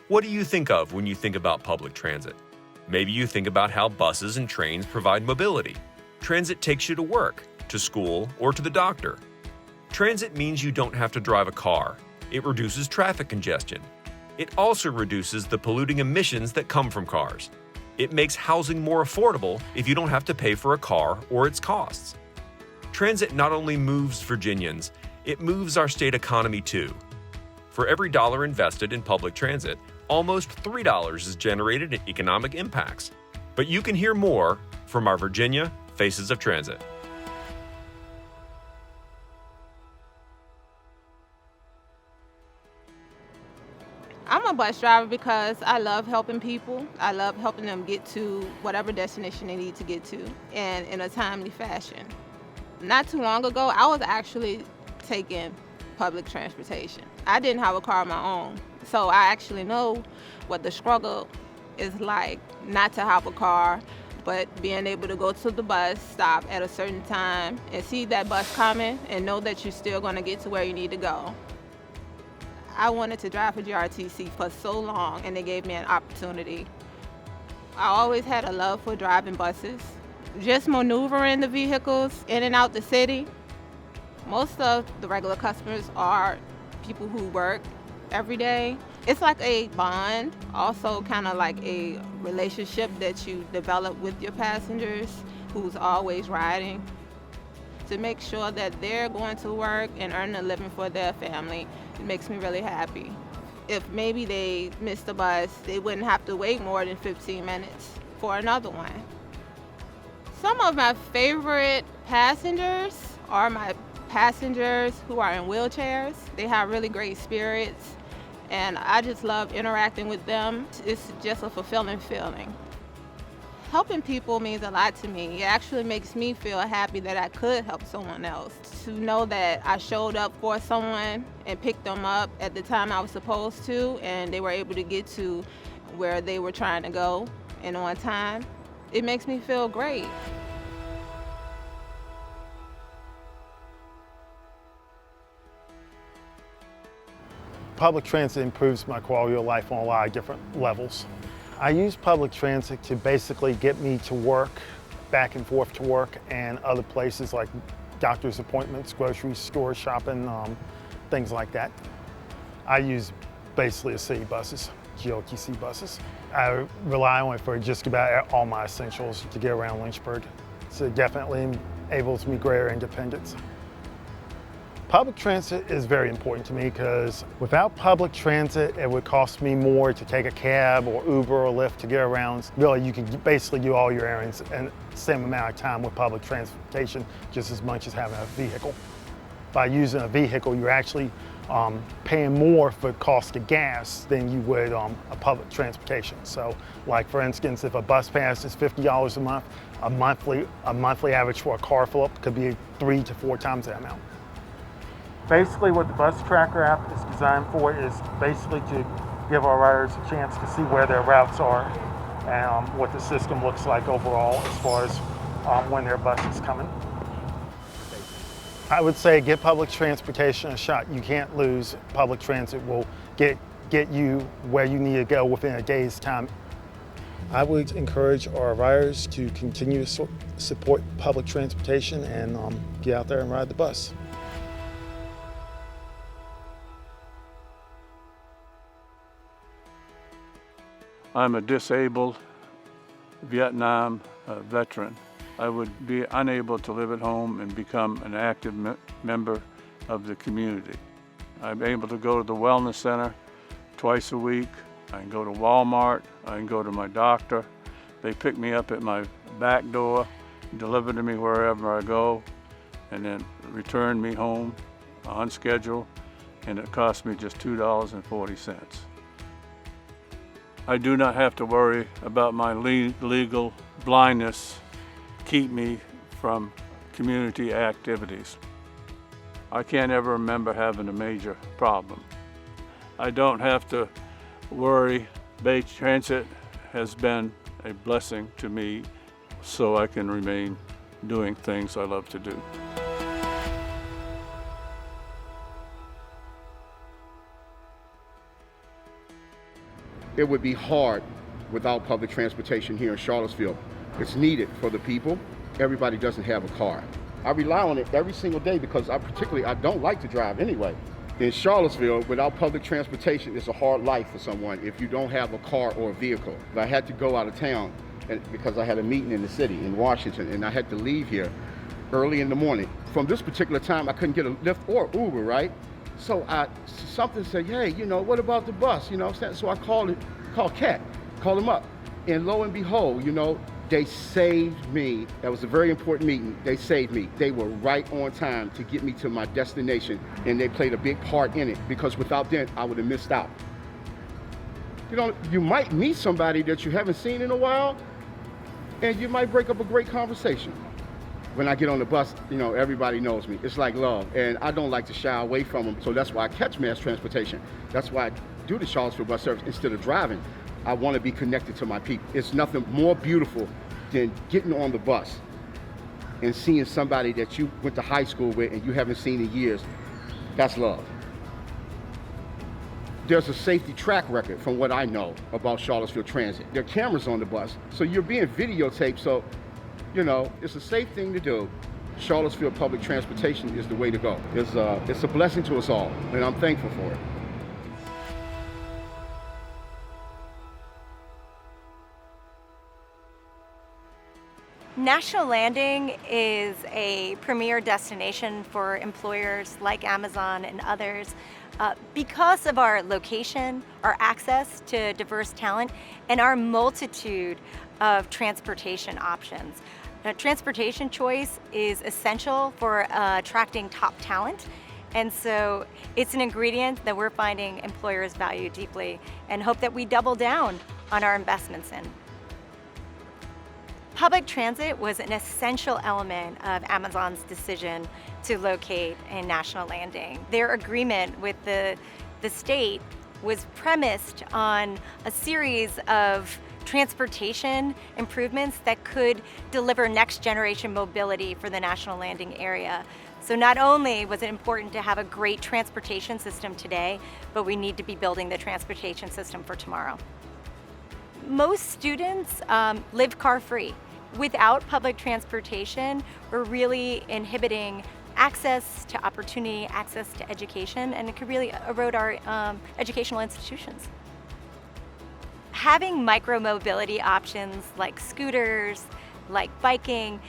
What do you think of when you think about public transit? Maybe you think about how buses and trains provide mobility. Transit takes you to work, to school, or to the doctor. Transit means you don't have to drive a car. It reduces traffic congestion. It also reduces the polluting emissions that come from cars. It makes housing more affordable if you don't have to pay for a car or its costs. Transit not only moves Virginians, it moves our state economy too. For every dollar invested in public transit, almost $3 is generated in economic impacts. But you can hear more from our Virginia Faces of Transit. I'm a bus driver because I love helping people. I love helping them get to whatever destination they need to get to, and in a timely fashion. Not too long ago, I was actually taking public transportation. I didn't have a car of my own, so I actually know what the struggle is like not to have a car, but being able to go to the bus stop at a certain time and see that bus coming and know that you're still going to get to where you need to go. I wanted to drive for GRTC for so long, and they gave me an opportunity. I always had a love for driving buses, just maneuvering the vehicles in and out the city. Most of the regular customers are people who work every day. It's like a bond, also kind of like a relationship that you develop with your passengers who's always riding, to make sure that they're going to work and earning a living for their family. It makes me really happy. If maybe they missed the bus, they wouldn't have to wait more than 15 minutes for another one. Some of my favorite passengers are my passengers who are in wheelchairs. They have really great spirits, and I just love interacting with them. It's just a fulfilling feeling. Helping people means a lot to me. It actually makes me feel happy that I could help someone else. To know that I showed up for someone and picked them up at the time I was supposed to, and they were able to get to where they were trying to go and on time, it makes me feel great. Public transit improves my quality of life on a lot of different levels. I use public transit to basically get me to work, back and forth to work, and other places like doctor's appointments, grocery store shopping, things like that. I use basically the city buses, GRTC buses. I rely on it for just about all my essentials to get around Lynchburg. So it definitely enables me greater independence. Public transit is very important to me because without public transit, it would cost me more to take a cab or Uber or Lyft to get around. Really, you can basically do all your errands in the same amount of time with public transportation, just as much as having a vehicle. By using a vehicle, you're actually paying more for the cost of gas than you would a public transportation. So, like for instance, if a bus pass is $50 a month, a monthly average for a car fill-up could be 3 to 4 times that amount. Basically what the bus tracker app is designed for is basically to give our riders a chance to see where their routes are and what the system looks like overall as far as when their bus is coming. I would say give public transportation a shot. You can't lose. Public transit will get you where you need to go within a day's time. I would encourage our riders to continue to support public transportation and get out there and ride the bus. I'm a disabled Vietnam veteran. I would be unable to live at home and become an active member of the community. I'm able to go to the wellness center twice a week. I can go to Walmart. I can go to my doctor. They pick me up at my back door, deliver to me wherever I go, and then return me home on schedule, and it costs me just $2.40. I do not have to worry about my legal blindness keep me from community activities. I can't ever remember having a major problem. I don't have to worry. Bay Transit has been a blessing to me so I can remain doing things I love to do. It would be hard without public transportation here in Charlottesville. It's needed for the people. Everybody doesn't have a car. I rely on it every single day because I don't like to drive anyway. In Charlottesville, without public transportation, it's a hard life for someone if you don't have a car or a vehicle. I had to go out of town because I had a meeting in the city in Washington, and I had to leave here early in the morning. From this particular time, I couldn't get a Lyft or Uber, right? So something said, hey, what about the bus? So I called CAT, called them up, and lo and behold, they saved me. That was a very important meeting. They saved me. They were right on time to get me to my destination, and they played a big part in it because without them, I would have missed out. You might meet somebody that you haven't seen in a while, and you might break up a great conversation. When I get on the bus, everybody knows me. It's like love, and I don't like to shy away from them, so that's why I catch mass transportation. That's why I do the Charlottesville bus service instead of driving. I want to be connected to my people. It's nothing more beautiful than getting on the bus and seeing somebody that you went to high school with and you haven't seen in years. That's love. There's a safety track record from what I know about Charlottesville Transit. There are cameras on the bus, so you're being videotaped, so, it's a safe thing to do. Charlottesville public transportation is the way to go. It's a blessing to us all, and I'm thankful for it. National Landing is a premier destination for employers like Amazon and others because of our location, our access to diverse talent, and our multitude of transportation options. Now, transportation choice is essential for attracting top talent, and so it's an ingredient that we're finding employers value deeply and hope that we double down on our investments in. Public transit was an essential element of Amazon's decision to locate in National Landing. Their agreement with the state was premised on a series of transportation improvements that could deliver next generation mobility for the National Landing area. So not only was it important to have a great transportation system today, but we need to be building the transportation system for tomorrow. Most students live car-free. Without public transportation, we're really inhibiting access to opportunity, access to education, and it could really erode our educational institutions. Having micro-mobility options like scooters, like biking,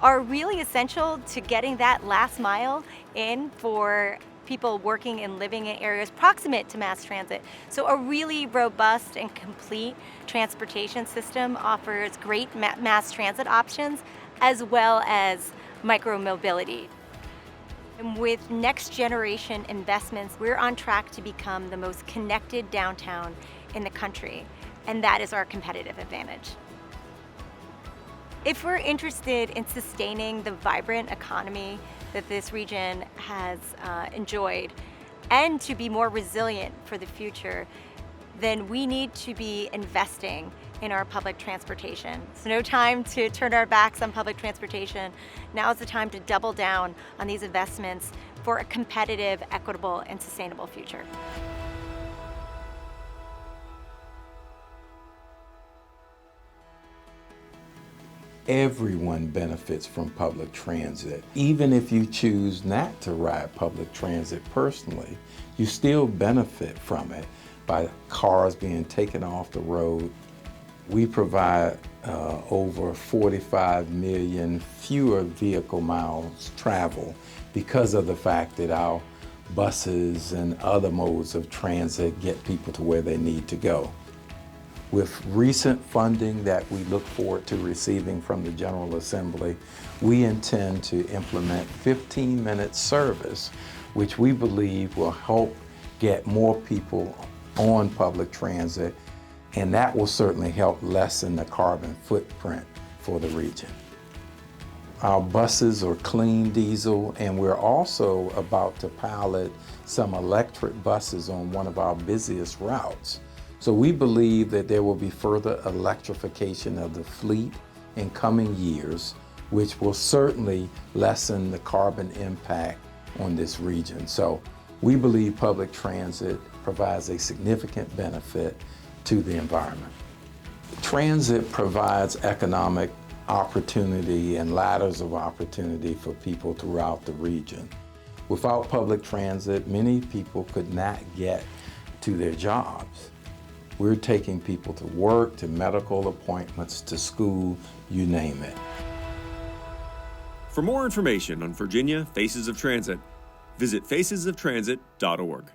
are really essential to getting that last mile in for people working and living in areas proximate to mass transit. So a really robust and complete transportation system offers great mass transit options as well as micro-mobility. And with next generation investments, we're on track to become the most connected downtown in the country, and that is our competitive advantage. If we're interested in sustaining the vibrant economy that this region has enjoyed and to be more resilient for the future, then we need to be investing in our public transportation. It's no time to turn our backs on public transportation. Now is the time to double down on these investments for a competitive, equitable, and sustainable future. Everyone benefits from public transit. Even if you choose not to ride public transit personally, you still benefit from it by cars being taken off the road. We provide over 45 million fewer vehicle miles traveled because of the fact that our buses and other modes of transit get people to where they need to go. With recent funding that we look forward to receiving from the General Assembly, we intend to implement 15-minute service, which we believe will help get more people on public transit, and that will certainly help lessen the carbon footprint for the region. Our buses are clean diesel, and we're also about to pilot some electric buses on one of our busiest routes. So we believe that there will be further electrification of the fleet in coming years, which will certainly lessen the carbon impact on this region. So we believe public transit provides a significant benefit to the environment. Transit provides economic opportunity and ladders of opportunity for people throughout the region. Without public transit, many people could not get to their jobs. We're taking people to work, to medical appointments, to school, you name it. For more information on Virginia Faces of Transit, visit facesoftransit.org.